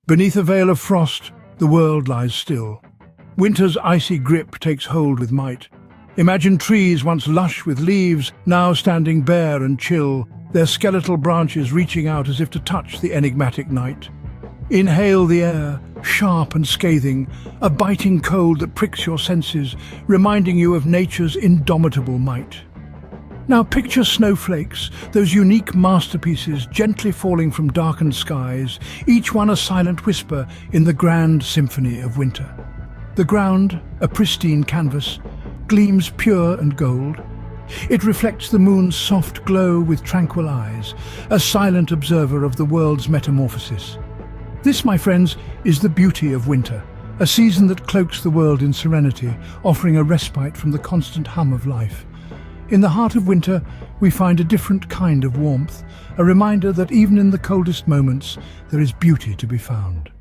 Beneath a veil of frost, the world lies still. Winter's icy grip takes hold with might. Imagine trees once lush with leaves, now standing bare and chill, their skeletal branches reaching out as if to touch the enigmatic night. Inhale the air, sharp and scathing, a biting cold that pricks your senses, reminding you of nature's indomitable might. Now picture snowflakes, those unique masterpieces gently falling from darkened skies, each one a silent whisper in the grand symphony of winter. The ground, a pristine canvas, gleams pure and gold. It reflects the moon's soft glow with tranquil eyes, a silent observer of the world's metamorphosis. This, my friends, is the beauty of winter, a season that cloaks the world in serenity, offering a respite from the constant hum of life. In the heart of winter, we find a different kind of warmth, a reminder that even in the coldest moments, there is beauty to be found.